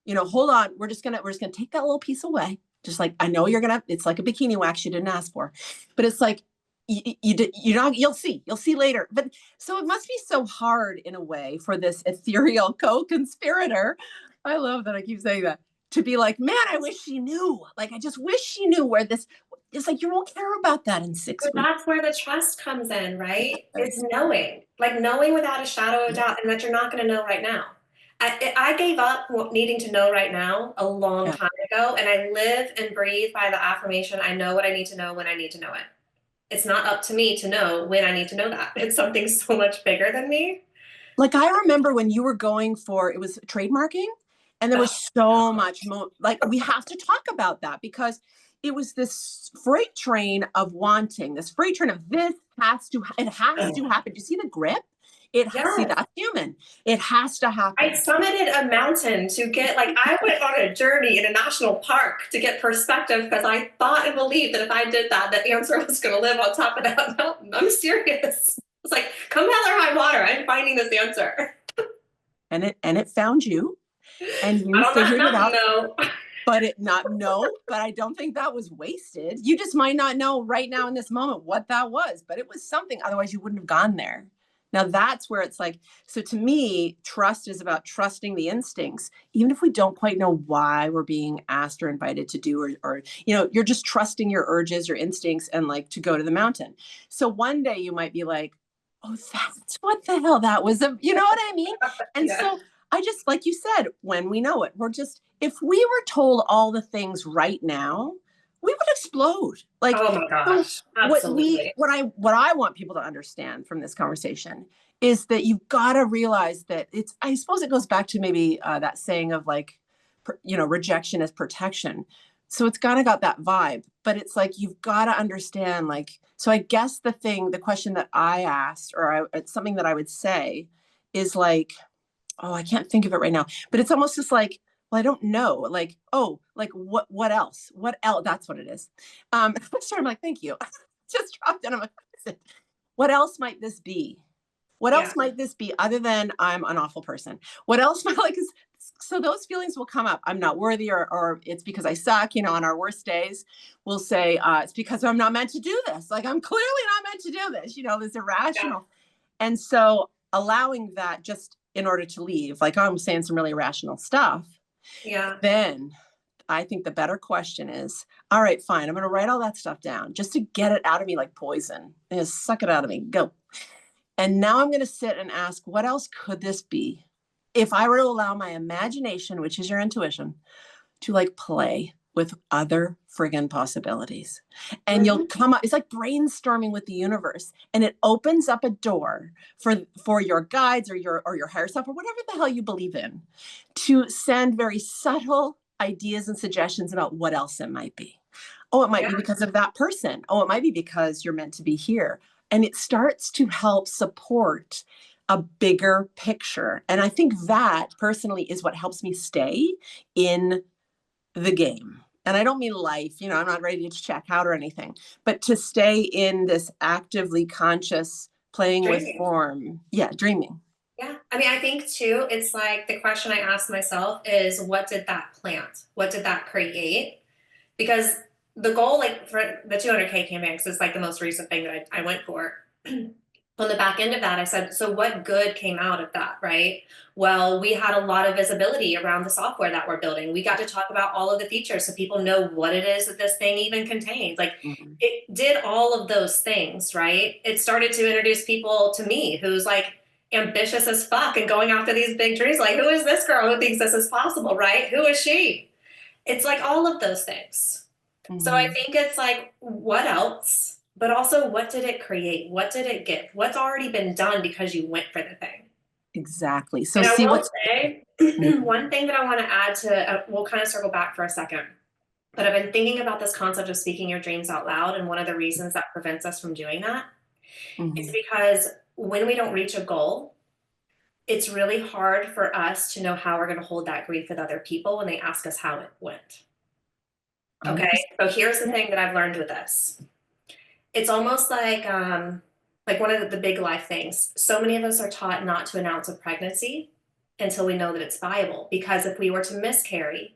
hold on. We're just going to take that little piece away. Just like, I know it's like a bikini wax you didn't ask for, but it's like, you'll see later. But so it must be so hard in a way for this ethereal co-conspirator. I love that I keep saying that, to be like, man, I wish she knew. Like, I just wish she knew where this. It's like, you won't care about that in 6 But weeks. that's where the trust comes in, right? It's knowing, like knowing without a shadow of doubt, and that you're not going to know right now. I gave up needing to know right now a long time ago, and I live and breathe by the affirmation, I know what I need to know when I need to know it. It's not up to me to know when I need to know that. It's something so much bigger than me. Like, I remember when you were going for, it was trademarking, and there was so much more, like, we have to talk about that because it was this freight train of wanting, this freight train of it has to happen. You see the grip? See, that's human. It has to happen. I summited a mountain to get, I went on a journey in a national park to get perspective because I thought and believed that if I did that, the answer was going to live on top of that mountain. I'm serious. It's like, come hell or high water, I'm finding this answer. And it found you, and you figured it out. No. But I don't think that was wasted. You just might not know right now in this moment what that was, but it was something. Otherwise, you wouldn't have gone there. Now that's where it's like, so to me, trust is about trusting the instincts, even if we don't quite know why we're being asked or invited to do, or, you're just trusting your urges, your instincts, and like to go to the mountain. So one day you might be like, oh, that's what the hell that was. You know what I mean? And Yeah. so I just, like you said, when we know it, we're just, if we were told all the things right now, we would explode. Like, Oh my so gosh. Absolutely. what I want people to understand from this conversation is that you've got to realize that it's, I suppose it goes back to maybe that saying of like, rejection is protection. So it's kind of got that vibe, but it's like, you've got to understand, like, so I guess the question that I asked, it's something that I would say is like, oh, I can't think of it right now, but it's almost just like, well, I don't know. Like, oh, like what else? What else? That's what it is. Sorry, I'm like, thank you. Just dropped in. I'm like, what else might this be? What Yeah. else might this be other than I'm an awful person? What else might like is so those feelings will come up. I'm not worthy, or it's because I suck. On our worst days, we'll say it's because I'm not meant to do this. Like I'm clearly not meant to do this. This Yeah. irrational. And so allowing that just in order to leave, like, oh, I'm saying some really irrational stuff, Yeah. then I think the better question is, all right, fine, I'm going to write all that stuff down just to get it out of me like poison. And just suck it out of me. Go. And now I'm going to sit and ask, what else could this be? If I were to allow my imagination, which is your intuition, to like play with other friggin' possibilities. And you'll come up, it's like brainstorming with the universe, and it opens up a door for your guides or your higher self or whatever the hell you believe in to send very subtle ideas and suggestions about what else it might be. Oh, it might Yeah. be because of that person. Oh, it might be because you're meant to be here. And it starts to help support a bigger picture. And I think that personally is what helps me stay in the game. And I don't mean life, I'm not ready to check out or anything, but to stay in this actively conscious playing with Dreaming. form. Yeah, dreaming. Yeah. I mean, I think too, it's like the question I ask myself is what did that plant? What did that create? Because the goal, like for the 200K campaign, because it's like the most recent thing that I went for. On the back end of that, I said, so what good came out of that, right? Well, we had a lot of visibility around the software that we're building. We got to talk about all of the features so people know what it is that this thing even contains. Like Mhm. it did all of those things, right? It started to introduce people to me who's like ambitious as fuck and going after these big dreams. Like, who is this girl who thinks this is possible, right? Who is she? It's like all of those things. So I Mhm. think it's like, what else? But also, what did it create? What did it give? What's already been done because you went for the thing? Exactly. So And I see will what's say, Mhm. one thing that I want to add to, we'll kind of circle back for a second, but I've been thinking about this concept of speaking your dreams out loud. And one of the reasons that prevents us from doing that is Mhm. because when we don't reach a goal, it's really hard for us to know how we're going to hold that grief with other people when they ask us how it went. Okay. 100%. So here's the Yeah. thing that I've learned with this. It's almost like one of the big life things. So many of us are taught not to announce a pregnancy until we know that it's viable. Because if we were to miscarry,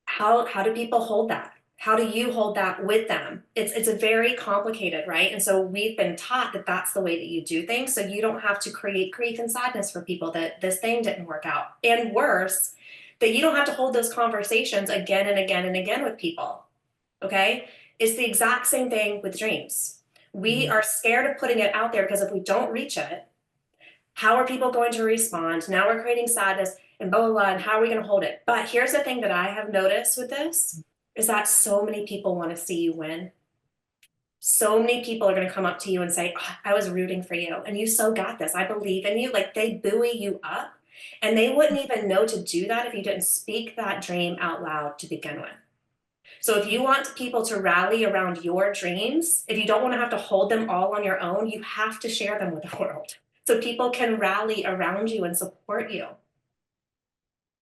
how do people hold that? How do you hold that with them? It's a very complicated, right? And so we've been taught that that's the way that you do things, so you don't have to create grief and sadness for people that this thing didn't work out. And worse, that you don't have to hold those conversations again and again and again with people. Okay? It's the exact same thing with dreams. We Mhm. are scared of putting it out there because if we don't reach it, how are people going to respond? Now we're creating sadness and blah, blah, blah. And how are we going to hold it? But here's the thing that I have noticed with this is that so many people want to see you win. So many people are going to come up to you and say, oh, I was rooting for you and you so got this. I believe in you. Like they buoy you up. And they wouldn't even know to do that if you didn't speak that dream out loud to begin with. So if you want people to rally around your dreams, if you don't want to have to hold them all on your own, you have to share them with the world so people can rally around you and support you.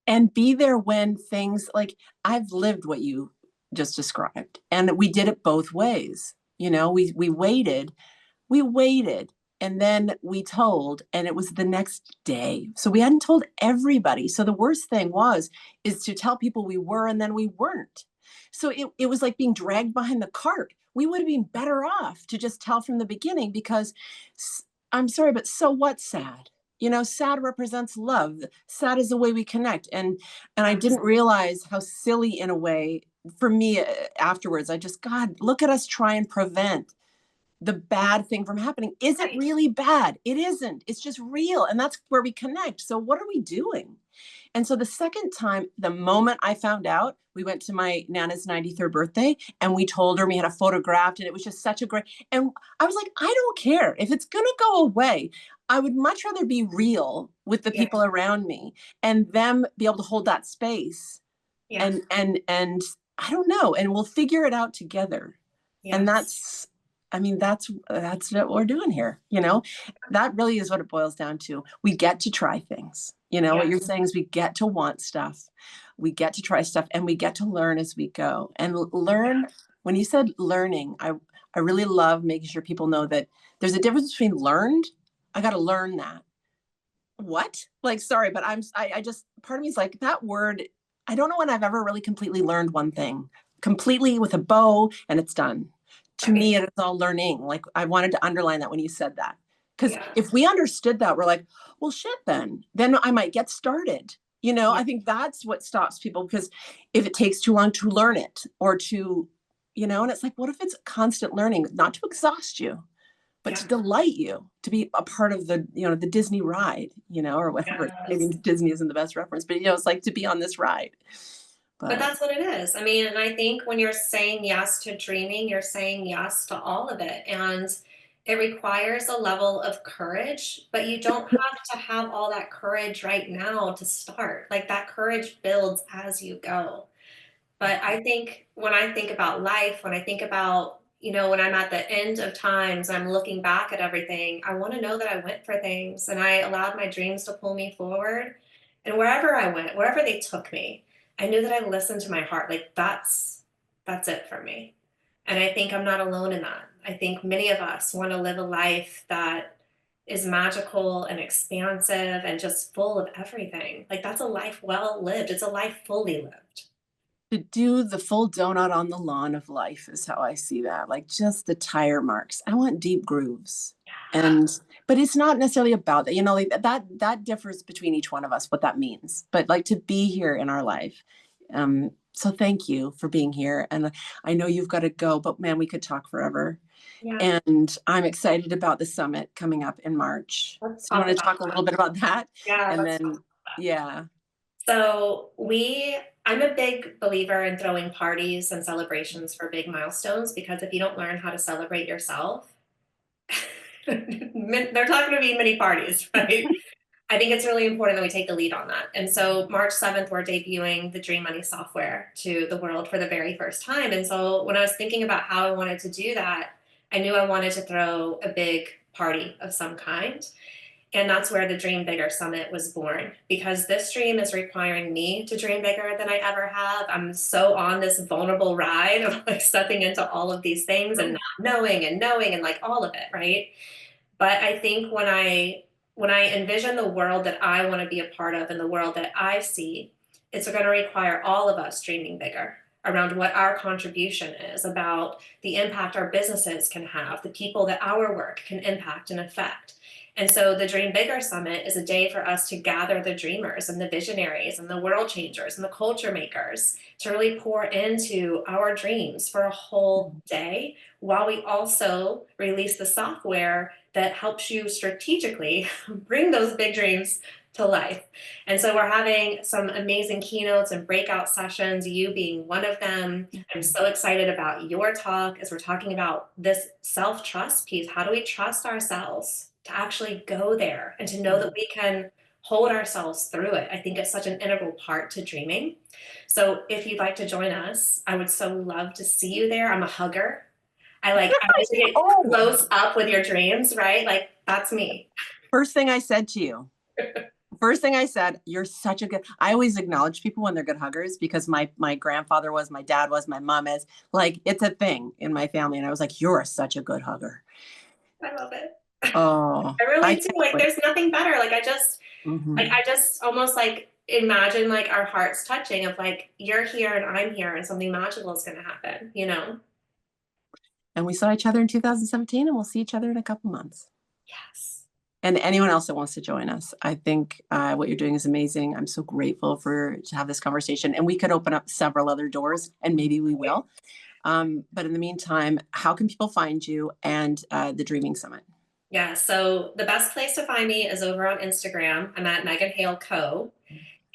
And be there when things like I've lived what you just described, and we did it both ways. We waited, and then we told, and it was the next day. So we hadn't told everybody. So the worst thing is to tell people we were, and then we weren't. So it was like being dragged behind the cart. We would have been better off to just tell from the beginning because I'm sorry, but so what sad? You know, sad represents love. Sad is the way we connect. And I didn't realize how silly in a way for me afterwards. I just, God, look at us try and prevent the bad thing from happening. Is it Right. really bad? It isn't. It's just real. And that's where we connect. So what are we doing? And so the second time, the moment I found out, we went to my Nana's 93rd birthday and we told her, we had a photographed, and it was just such a great, and I was like, I don't care if it's going to go away. I would much rather be real with the Yeah. people around me and them be able to hold that space. Yeah. And I don't know, and we'll figure it out together. And Yes. that's, I mean, that's what we're doing here, you know. That really is what it boils down to. We get to try things, you know. What Yeah. you're saying is we get to want stuff, we get to try stuff, and we get to learn as we go. And learn, when you said learning, I really love making sure people know that there's a difference between learned, I got to learn that. What? Like, sorry, but I just, part of me is like, that word, I don't know when I've ever really completely learned one thing completely with a bow and it's done. To me, Right. it is all learning. Like, I wanted to underline that when you said that. Because Yeah. if we understood that, we're like, well, shit, then I might get started. You know, Yeah. I think that's what stops people, because if it takes too long to learn it or to, you know, and it's like, what if it's constant learning, not to exhaust you, but Yeah. to delight you, to be a part of the, you know, the Disney ride, you know, or whatever. Maybe Yes. Disney isn't the best reference, but you know, it's like to be on this ride. But But that's what it is. I mean, and I think when you're saying yes to dreaming, you're saying yes to all of it. And it requires a level of courage, but you don't have to have all that courage right now to start. Like that courage builds as you go. But I think when I think about life, when I think about, when I'm at the end of times, I'm looking back at everything, I want to know that I went for things and I allowed my dreams to pull me forward. And wherever I went, wherever they took me, I knew that I listened to my heart. Like that's it for me. And I think I'm not alone in that. I think many of us want to live a life that is magical and expansive and just full of everything. Like that's a life well lived. It's a life fully lived. to do the full donut on the lawn of life is how I see that. Like just the tire marks. I want deep grooves. And but it's not necessarily about that. You know, like that differs between each one of us what that means. But like to be here in our life. So thank you for being here. And I know you've got to go, but man, we could talk forever. Yeah. And I'm excited about the summit coming up in March. Let's So you talk want to about talk a little bit about that? Yeah, And let's talk then, about that. yeah. So I'm a big believer in throwing parties and celebrations for big milestones because if you don't learn how to celebrate yourself, they're not going to be many parties, right? I think it's really important that we take the lead on that. And so March 7th, we're debuting the Dream Money software to the world for the very first time. And so when I was thinking about how I wanted to do that, I knew I wanted to throw a big party of some kind. And that's where the Dream Bigger Summit was born because this dream is requiring me to dream bigger than I ever have. I'm so on this vulnerable ride of like stepping into all of these things and not knowing and like all of it, right? But I think when I envision the world that I want to be a part of and the world that I see, it's going to require all of us dreaming bigger around what our contribution is, about the impact our businesses can have, the people that our work can impact and affect. And so the Dream Bigger Summit is a day for us to gather the dreamers and the visionaries and the world changers and the culture makers to really pour into our dreams for a whole day while we also release the software that helps you strategically bring those big dreams to life. And so we're having some amazing keynotes and breakout sessions, you being one of them. I'm so excited about your talk as we're talking about this self-trust piece. How do we trust ourselves to actually go there and to know that we can hold ourselves through it? I think it's such an integral part to dreaming. So if you'd like to join us, I would so love to see you there. I'm a hugger. I like to get Oh, close up with your dreams, right? Like that's me. first thing I said to you. First thing I said, you're such a good, I always acknowledge people when they're good huggers because my grandfather was, my dad was, my mom is, like it's a thing in my family. And I was like, you're such a good hugger. I love it. Oh, I I really do. can't Like wait. there's nothing better. Like Mhm. I just almost like imagine like our hearts touching of like you're here and I'm here and something magical is gonna happen, you know? And we saw each other in 2017 and we'll see each other in a couple months. Yes. And anyone else that wants to join us. I think what you're doing is amazing. I'm so grateful to have this conversation, and we could open up several other doors, and maybe we will. But in the meantime, how can people find you and the Dreaming Summit? Yeah, so the best place to find me is over on Instagram. I'm at Megan Hale Co.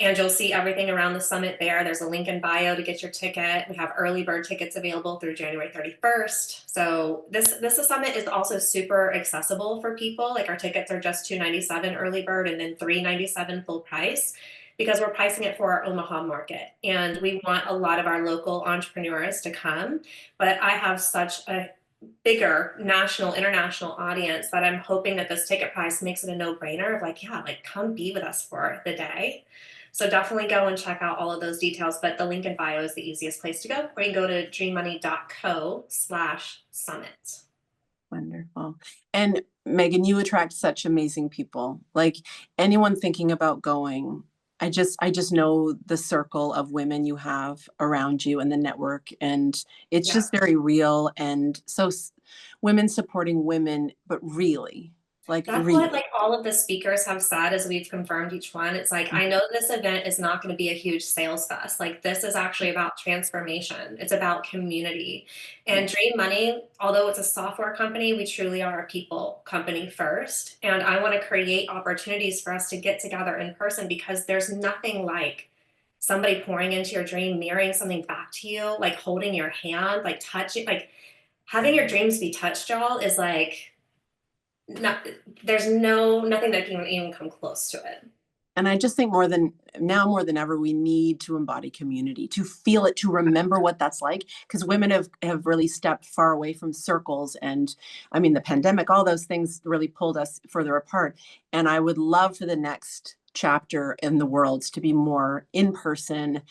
And you'll see everything around the summit there. There's a link in bio to get your ticket. We have early bird tickets available through January 31st. So this summit is also super accessible for people. Like our tickets are just $297 early bird and then $397 full price, because we're pricing it for our Omaha market. And we want a lot of our local entrepreneurs to come. But I have such a bigger national, international audience that I'm hoping that this ticket price makes it a no-brainer of like, yeah, like come be with us for the day. So definitely go and check out all of those details, but the link in bio is the easiest place to go. Or you can go to dreammoney.co/summit. Wonderful. And Megan, you attract such amazing people. Like anyone thinking about going, I just know the circle of women you have around you and the network, and it's Yeah. just very real. And so women supporting women, but really, like That's what really. like all of the speakers have said as we've confirmed each one. It's like, I know this event is not going to be a huge sales fest. Like this is actually about transformation. It's about community. And Yeah. Dream Money, although it's a software company, we truly are a people company first. And I want to create opportunities for us to get together in person, because there's nothing like somebody pouring into your dream, mirroring something back to you, like holding your hand, like touching, like having your dreams be touched, y'all, is like, not, there's nothing that can even come close to it. And I just think more than ever, we need to embody community, to feel it, to remember what that's like. Because women have really stepped far away from circles. And I mean, the pandemic, all those things really pulled us further apart. And I would love for the next chapter in the world to be more in person,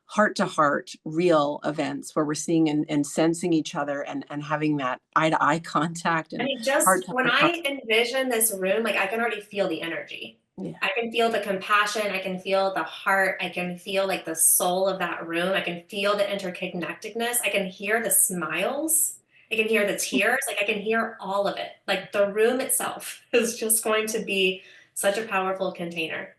heart to heart, real events where we're seeing and sensing each other and having that eye to eye contact I and mean, just heart to when heart. I envision this room, like I can already feel the energy. Yeah. I can feel the compassion. I can feel the heart. I can feel like the soul of that room. I can feel the interconnectedness. I can hear the smiles. I can hear the tears. Like I can hear all of it. Like the room itself is just going to be such a powerful container.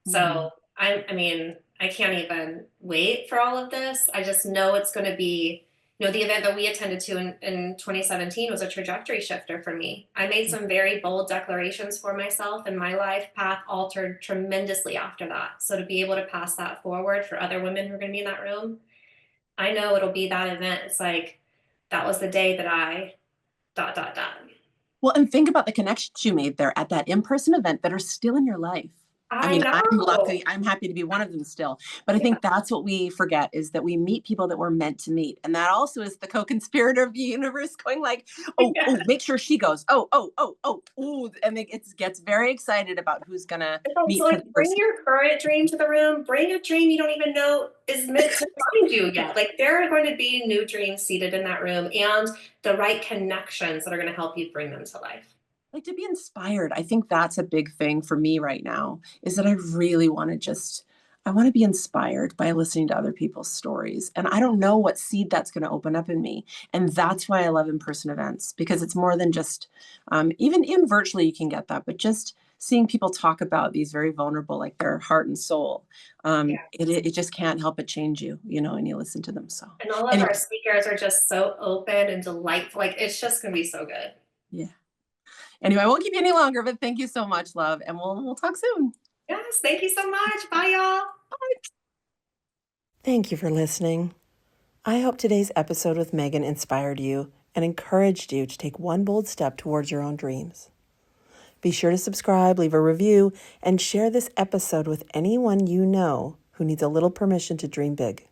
Mhm. So I mean, I can't even wait for all of this. I just know it's going to be, the event that we attended to in 2017 was a trajectory shifter for me. I made some very bold declarations for myself, and my life path altered tremendously after that. So to be able to pass that forward for other women who are going to be in that room, I know it'll be that event. It's like, that was the day that I dot, dot, dot. Well, and think about the connections you made there at that in-person event that are still in your life. I I mean, I'm know. lucky, I'm happy to be one of them still. But I Yeah. think that's what we forget, is that we meet people that we're meant to meet. And that also is the co-conspirator of the universe going like, oh, Yeah. oh, make sure she goes. Oh, oh, oh, oh, ooh. And it gets very excited about who's gonna It's also meet for like, the bring first your current dream to the room. Bring a dream you don't even know is meant to find you yet. Like there are going to be new dreams seated in that room, and the right connections that are going to help you bring them to life. like to be inspired. I think that's a big thing for me right now, is that I really want to I want to be inspired by listening to other people's stories. And I don't know what seed that's going to open up in me. And that's why I love in-person events, because it's more than just, even in virtually you can get that, but just seeing people talk about these very vulnerable, like their heart and soul, Yeah. it just can't help but change you, and you listen to them. So And all of anyway, our speakers are just so open and delightful. Like it's just going to be so good. yeah. Anyway, I won't keep you any longer, but thank you so much, love. And we'll talk soon. Yes. Thank you so much. Bye, y'all. Thank you for listening. I hope today's episode with Megan inspired you and encouraged you to take one bold step towards your own dreams. Be sure to subscribe, leave a review, and share this episode with anyone you know who needs a little permission to dream big.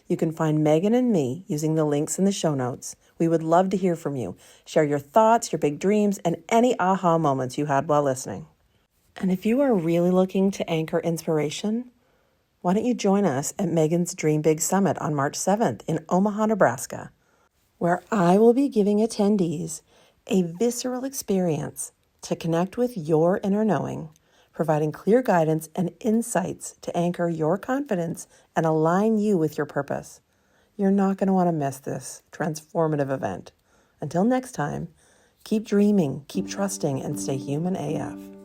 You can find Megan and me using the links in the show notes. We would love to hear from you. Share your thoughts, your big dreams, and any aha moments you had while listening. And if you are really looking to anchor inspiration, why don't you join us at Megan's Dream Big Summit on March 7th in Omaha, Nebraska, where I will be giving attendees a visceral experience to connect with your inner knowing, providing clear guidance and insights to anchor your confidence and align you with your purpose. You're not going to want to miss this transformative event. Until next time, Keep dreaming, keep trusting, and stay human AF.